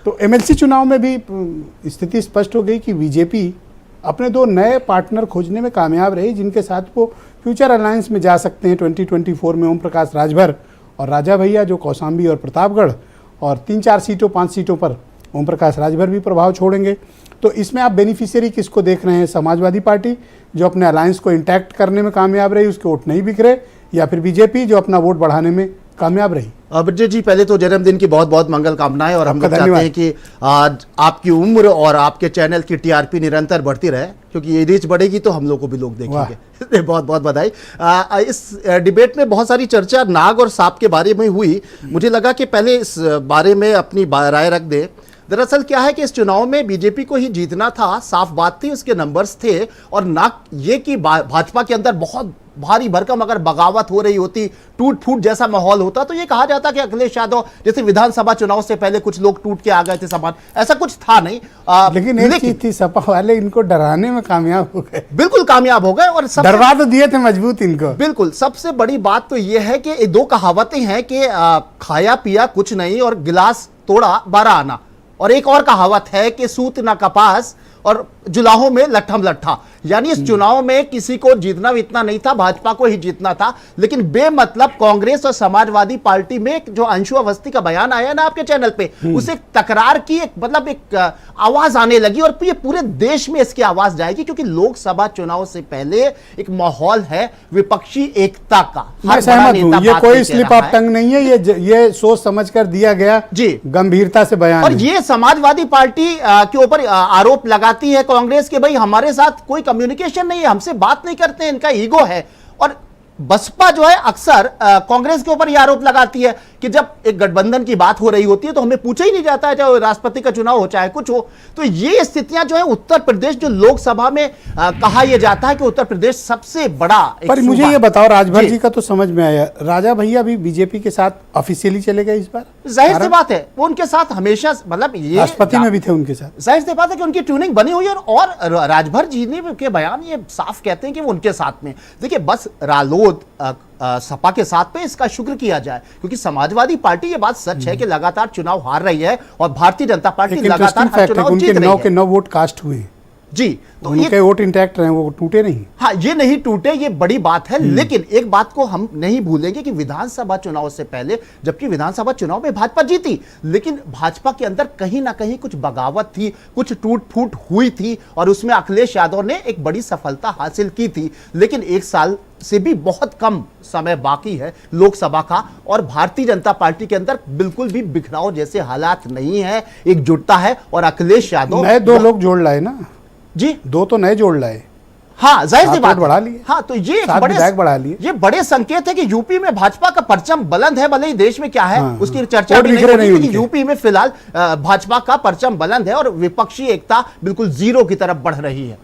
तो एमएलसी चुनाव में भी स्थिति स्पष्ट हो गई कि बीजेपी अपने दो नए पार्टनर खोजने में कामयाब रही, जिनके साथ वो फ्यूचर अलायंस में जा सकते हैं 2024 में। ओम प्रकाश राजभर और राजा भैया जो कौशाम्बी और प्रतापगढ़, और 3-4 सीटों 5 सीटों पर ओम प्रकाश राजभर भी प्रभाव छोड़ेंगे। तो इसमें आप बेनिफिशियरी किसको देख रहे हैं? समाजवादी पार्टी जो अपने अलायंस को इंटैक्ट करने में कामयाब रही, उसके वोट नहीं बिखरे, या फिर बीजेपी जो अपना वोट बढ़ाने में कामयाब रही? ब्रजेश जी, पहले तो जन्मदिन की बहुत बहुत मंगल कामनाएं, और हम लोग चाहते हैं कि आज आपकी उम्र और आपके चैनल की टीआरपी निरंतर बढ़ती रहे, क्योंकि ये रीच बढ़ेगी तो हम लोग को भी लोग देखेंगे। बहुत बहुत बधाई। इस डिबेट में बहुत सारी चर्चा नाग और सांप के बारे में हुई। मुझे लगा कि पहले इस बारे में अपनी राय रख दे। दरअसल क्या है कि इस चुनाव में बीजेपी को ही जीतना था, साफ बात थी, उसके नंबर्स थे, और ना ये कि भाजपा के अंदर बहुत भारी भरकम अगर बगावत हो रही होती, टूट फूट जैसा माहौल होता, तो ये कहा जाता कि अखिलेश यादव जैसे विधानसभा चुनाव से पहले कुछ लोग टूट के आ गए थे समान, ऐसा कुछ था नहीं। लेकिन एक चीज थी, सपा वाले इनको डराने में कामयाब हो गए। बिल्कुल कामयाब हो गए, और डरवा तो दिए थे मजबूत इनको। बिल्कुल। सबसे बड़ी बात तो यह है कि दो कहावतें हैं कि खाया पिया कुछ नहीं और गिलास तोड़ा 12 आना, और एक और कहावत है कि सूत ना कपास और जुलाहों में लट्ठम लट्ठा। यानी इस चुनाव में किसी को जीतना इतना नहीं था, भाजपा को ही जीतना था। लेकिन बेमतलब कांग्रेस और समाजवादी पार्टी में जो अंशु अवस्थी का बयान आया ना आपके चैनल पे, उसे तकरार की एक आवाज आने लगी, और ये पूरे देश में इसकी आवाज जाएगी, क्योंकि लोकसभा चुनाव से पहले एक माहौल है विपक्षी एकता का। मैं सहमत हूं, ये कोई स्लिप ऑफ टंग नहीं है, ये सोच समझ कर दिया गया जी, गंभीरता से बयान। और ये समाजवादी पार्टी के ऊपर आरोप लगाती है कांग्रेस के भाई हमारे साथ कोई कम्युनिकेशन नहीं है, हमसे बात नहीं करते हैं, इनका ईगो है। और बसपा जो है अक्सर कांग्रेस के ऊपर यह आरोप लगाती है कि जब एक गठबंधन की बात हो रही होती है तो हमें पूछा ही नहीं जाता है, चाहे राष्ट्रपति का चुनाव हो चाहे कुछ हो। तो ये स्थितियां जो है उत्तर प्रदेश, जो लोकसभा में कहा यह जाता है कि उत्तर प्रदेश सबसे बड़ा। पर मुझे ये बताओ, राजभर जी का तो समझ में आया, राजा भैया भी बीजेपी के साथ ऑफिशियली चले गए इस बार? जाहिर सी बात है, वो उनके साथ हमेशा, मतलब ये राष्ट्रपति में भी थे उनके साथ, जाहिर सी बात है कि उनकी ट्यूनिंग बनी हुई है। और राजभर जी ने के बयान ये साफ कहते हैं कि वो उनके साथ में, देखिए बस रालोद सपा के साथ में इसका शुक्र किया जाए, क्योंकि समाजवादी पार्टी, ये बात सच है कि लगातार चुनाव हार रही है, और भारतीय जनता पार्टी लगातार हर चुनाव जीत रही है। 9 के 9 वोट कास्ट हुए जी, तो उनके वोट इंटैक्ट रहे, वो टूटे नहीं। हाँ, ये नहीं टूटे, ये बड़ी बात है। लेकिन एक बात को हम नहीं भूलेंगे कि विधानसभा चुनाव से पहले, जबकि विधानसभा चुनाव में भाजपा जीती, लेकिन भाजपा के अंदर कहीं ना कहीं कुछ बगावत थी, कुछ टूट फूट हुई थी, और उसमें अखिलेश यादव ने एक बड़ी सफलता हासिल की थी। लेकिन 1 साल से भी बहुत कम समय बाकी है लोकसभा का, और भारतीय जनता पार्टी के अंदर बिल्कुल भी बिखराव जैसे हालात नहीं है, एकजुटता है। और अखिलेश यादव नए 2 लोग जोड़ लाए ना जी, 2 तो नए जोड़ लाए। हाँ, जाहिर सी बात बढ़ा लिए। हाँ, तो ये बढ़ा लिए। ये बड़े संकेत है कि यूपी में भाजपा का परचम बुलंद है, भले ही देश में क्या है उसकी चर्चा भी नहीं होती, लेकिन यूपी में फिलहाल भाजपा का परचम बुलंद है, और विपक्षी एकता बिल्कुल जीरो की तरफ बढ़ रही है।